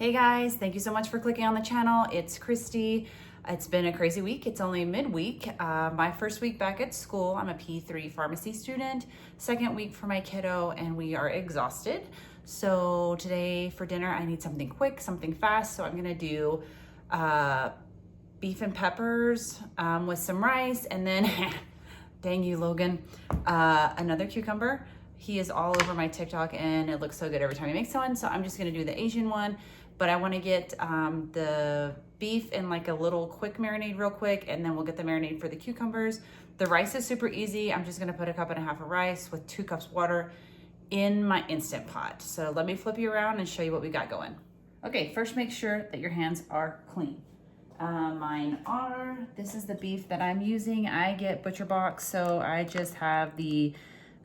Hey guys, thank you so much for clicking on the channel. It's Christy. It's been a crazy week. It's only midweek. My first week back at school. I'm a P3 pharmacy student. Second week for my kiddo, and we are exhausted. So today for dinner, I need something quick, something fast. So I'm gonna do beef and peppers with some rice, and then, dang you, Logan, another cucumber. He is all over my TikTok and it looks so good every time he makes one. So I'm just gonna do the Asian one, but I wanna get the beef in like a little quick marinade real quick, and then we'll get the marinade for the cucumbers. The rice is super easy. I'm just gonna put 1.5 cups of rice with 2 cups water in my Instant Pot. So let me flip you around and show you what we got going. Okay, first make sure that your hands are clean. Mine are. This is the beef that I'm using. I get Butcher Box, so I just have the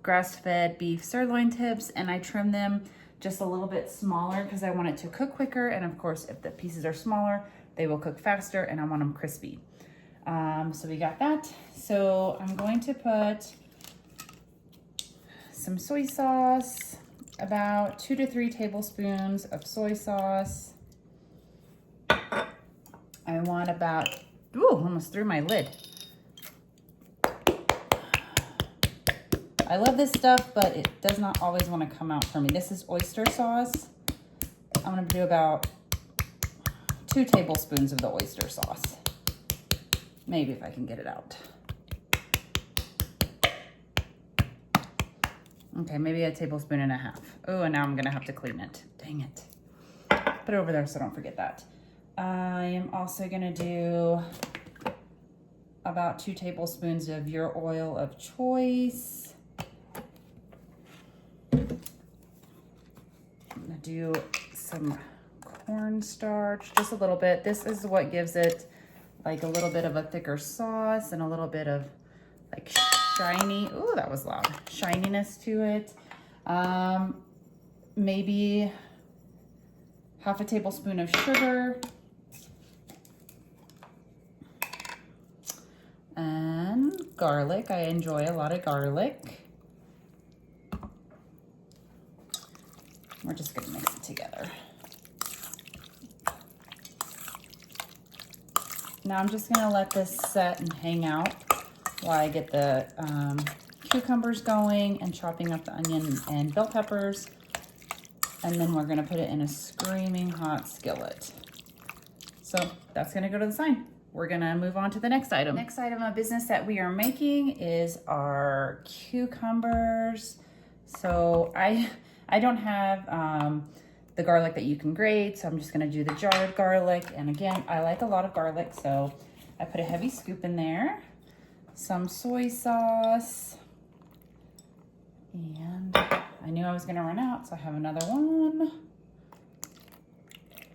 grass-fed beef sirloin tips, and I trim them just a little bit smaller because I want it to cook quicker. And of course, if the pieces are smaller, they will cook faster, and I want them crispy. So we got that. So I'm going to put some soy sauce, about 2 to 3 tablespoons of soy sauce. I want about, ooh, almost threw my lid. I love this stuff, but it does not always want to come out for me. This is oyster sauce. I'm gonna do about 2 tablespoons of the oyster sauce. Maybe if I can get it out. Okay, maybe 1.5 tablespoons. Oh, and now I'm gonna have to clean it. Dang it. Put it over there so don't forget that. I am also gonna do about 2 tablespoons of your oil of choice. I'm gonna do some cornstarch, just a little bit. This is what gives it like a little bit of a thicker sauce and a little bit of like shiny, ooh, that was loud, shininess to it. Maybe 1/2 tablespoon of sugar. And garlic. I enjoy a lot of garlic. We're just gonna mix it together. Now I'm just gonna let this set and hang out while I get the cucumbers going and chopping up the onion and bell peppers. And then we're gonna put it in a screaming hot skillet. So that's gonna go to the side. We're gonna move on to the next item. Next item of business that we are making is our cucumbers. So I don't have the garlic that you can grate, so I'm just gonna do the jarred garlic. And again, I like a lot of garlic, so I put a heavy scoop in there. Some soy sauce. And I knew I was gonna run out, so I have another one.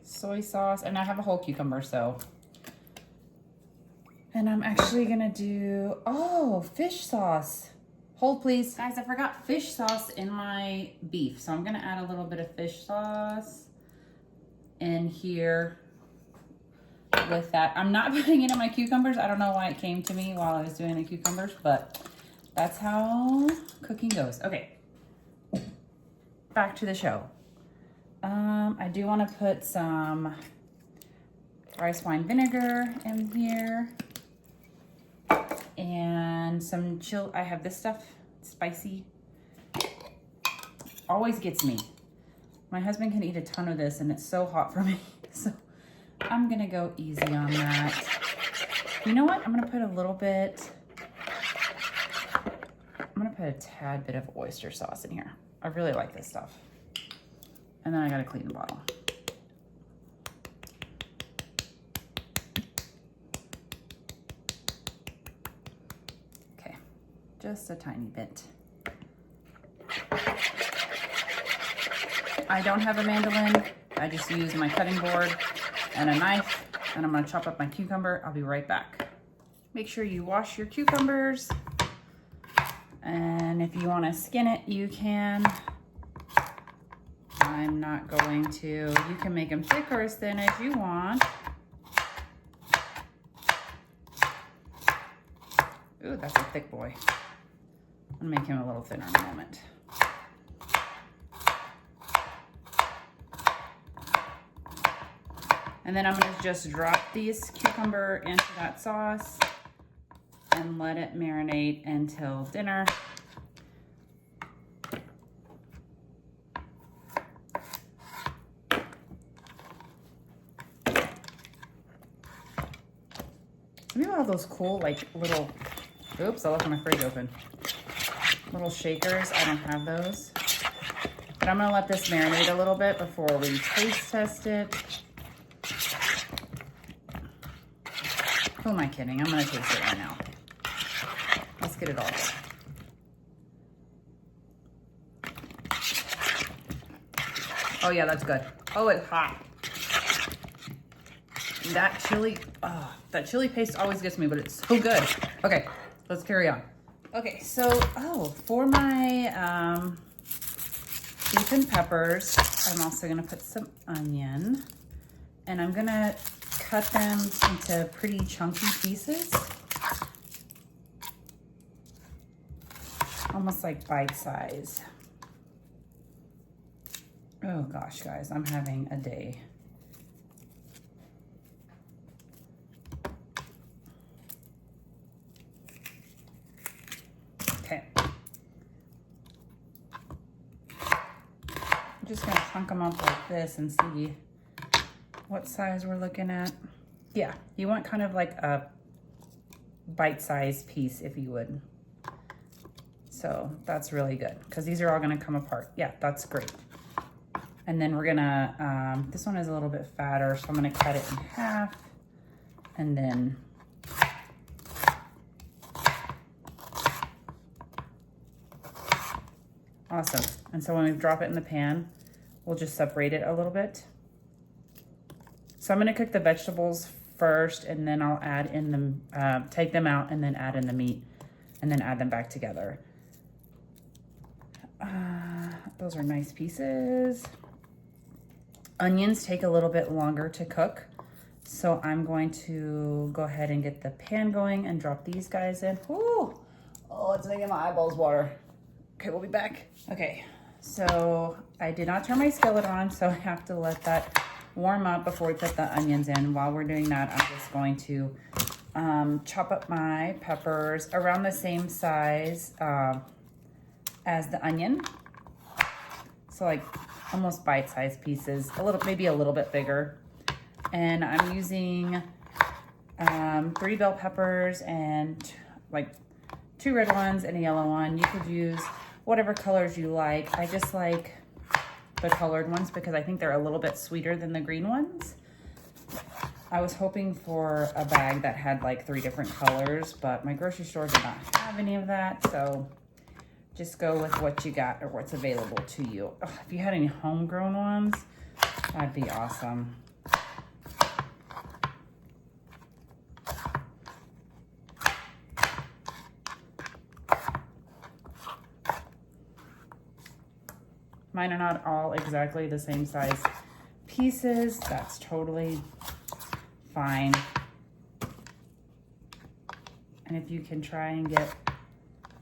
Soy sauce, and I have a whole cucumber, so. And I'm actually gonna do, oh, fish sauce. Hold please. Guys, I forgot fish sauce in my beef. So I'm gonna add a little bit of fish sauce in here with that. I'm not putting it in my cucumbers. I don't know why it came to me while I was doing the cucumbers, but that's how cooking goes. Okay, back to the show. I do wanna put some rice wine vinegar in here. And some I have this stuff, spicy. Always gets me. My husband can eat a ton of this and it's so hot for me. So I'm gonna go easy on that. You know what? I'm gonna put a little bit, I'm gonna put a tad bit of oyster sauce in here. I really like this stuff. And then I gotta clean the bottle. Just a tiny bit. I don't have a mandolin. I just use my cutting board and a knife, and I'm gonna chop up my cucumber. I'll be right back. Make sure you wash your cucumbers. And if you wanna skin it, you can. I'm not going to. You can make them thick or as thin as you want. Ooh, that's a thick boy. I'm gonna make him a little thinner in a moment. And then I'm gonna just drop this cucumber into that sauce and let it marinate until dinner. We have all those cool, like, little, oops, I left my fridge open. Little shakers, I don't have those. But I'm gonna let this marinate a little bit before we taste test it. Who am I kidding? I'm gonna taste it right now. Let's get it all. Oh yeah, that's good. Oh, it's hot. That chili paste always gets me, but it's so good. Okay, let's carry on. Okay, so, for my beef and peppers, I'm also gonna put some onion, and I'm gonna cut them into pretty chunky pieces. Almost like bite size. Oh gosh, guys, I'm having a day. Okay. I'm just gonna chunk them up like this and see what size we're looking at. Yeah, you want kind of like a bite-sized piece, if you would. So that's really good, because these are all gonna come apart. Yeah, that's great. And then we're gonna, this one is a little bit fatter, so I'm gonna cut it in half, and then awesome. And so when we drop it in the pan, we'll just separate it a little bit. So I'm gonna cook the vegetables first, and then I'll add in them, take them out and then add in the meat, and then add them back together. Those are nice pieces. Onions take a little bit longer to cook, so I'm going to go ahead and get the pan going and drop these guys in. Woo! Oh, it's making my eyeballs water. Okay, we'll be back. Okay, so I did not turn my skillet on, so I have to let that warm up before we put the onions in. While we're doing that, I'm just going to chop up my peppers around the same size as the onion. So like almost bite-sized pieces, maybe a little bit bigger. And I'm using 3 bell peppers and like 2 red ones and a yellow one. You could use whatever colors you like. I just like the colored ones because I think they're a little bit sweeter than the green ones. I was hoping for a bag that had like 3 different colors, but my grocery store did not have any of that, so just go with what you got or what's available to you. Oh, if you had any homegrown ones, that'd be awesome. Mine are not all exactly the same size pieces. That's totally fine. And if you can try and get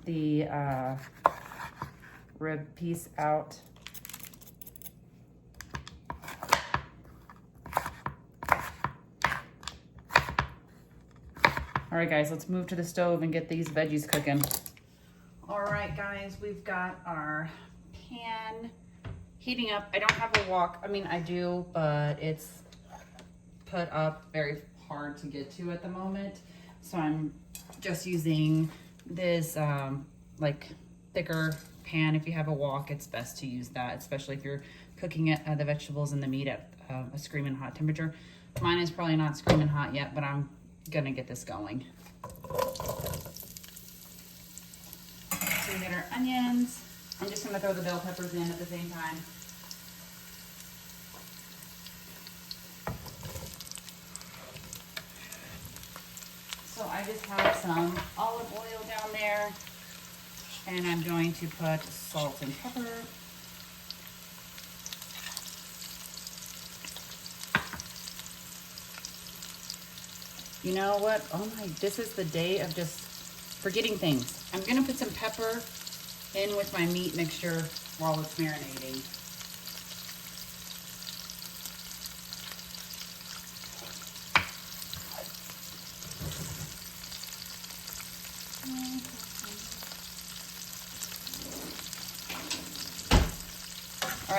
the rib piece out. All right, guys, let's move to the stove and get these veggies cooking. All right, guys, we've got our pan heating up. I don't have a wok. I mean, I do, but it's put up very hard to get to at the moment. So I'm just using this like thicker pan. If you have a wok, it's best to use that, especially if you're cooking it, the vegetables and the meat at a screaming hot temperature. Mine is probably not screaming hot yet, but I'm gonna get this going. So we get our onions. I'm just gonna throw the bell peppers in at the same time. So I just have some olive oil down there, and I'm going to put salt and pepper. You know what? Oh my, this is the day of just forgetting things. I'm gonna put some pepper in with my meat mixture while it's marinating.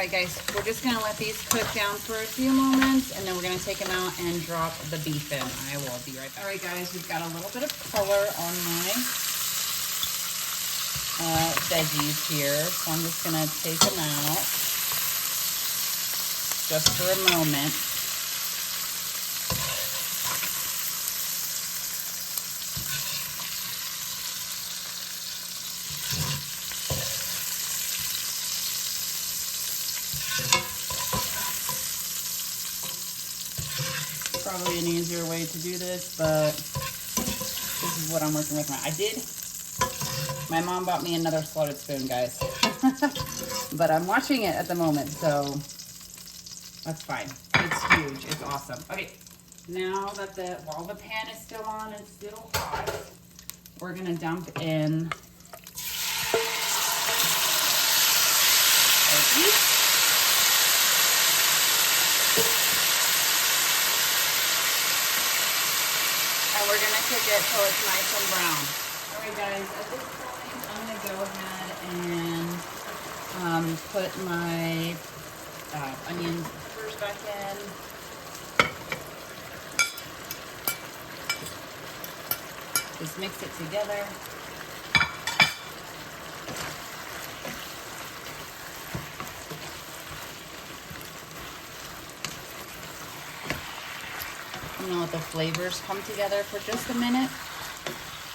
right, guys, we're just gonna let these cook down for a few moments, and then we're gonna take them out and drop the beef in. I will be right back. All right, guys, we've got a little bit of color on my veggies here, so I'm just gonna take them out just for a moment. Probably an easier way to do this, but this is what I'm working with now. My mom bought me another slotted spoon, guys. But I'm watching it at the moment, so that's fine. It's huge, it's awesome. Okay, now that while the pan is still on and still hot, we're gonna dump in our beef. And we're gonna cook it till it's nice and brown. All right, guys, at this point, I'm gonna go ahead and put my onions first back in. Just mix it together. I'm gonna let the flavors come together for just a minute.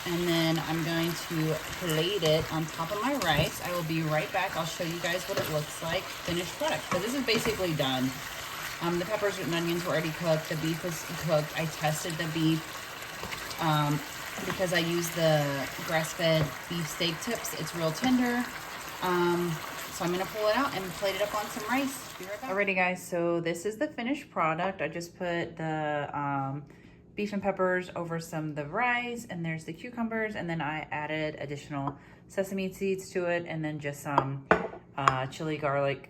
And then I'm going to plate it on top of my rice. I will be right back. I'll show you guys what it looks like, finished product. So this is basically done. The peppers and onions were already cooked. The beef was cooked. I tested the beef because I use the grass-fed beef steak tips. It's real tender. So I'm gonna pull it out and plate it up on some rice. Be right back. Alrighty, guys, so this is the finished product. I just put the beef and peppers over some of the rice, and there's the cucumbers, and then I added additional sesame seeds to it, and then just some chili garlic,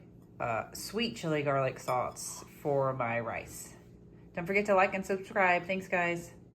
sweet chili garlic sauce for my rice. Don't forget to like and subscribe. Thanks, guys.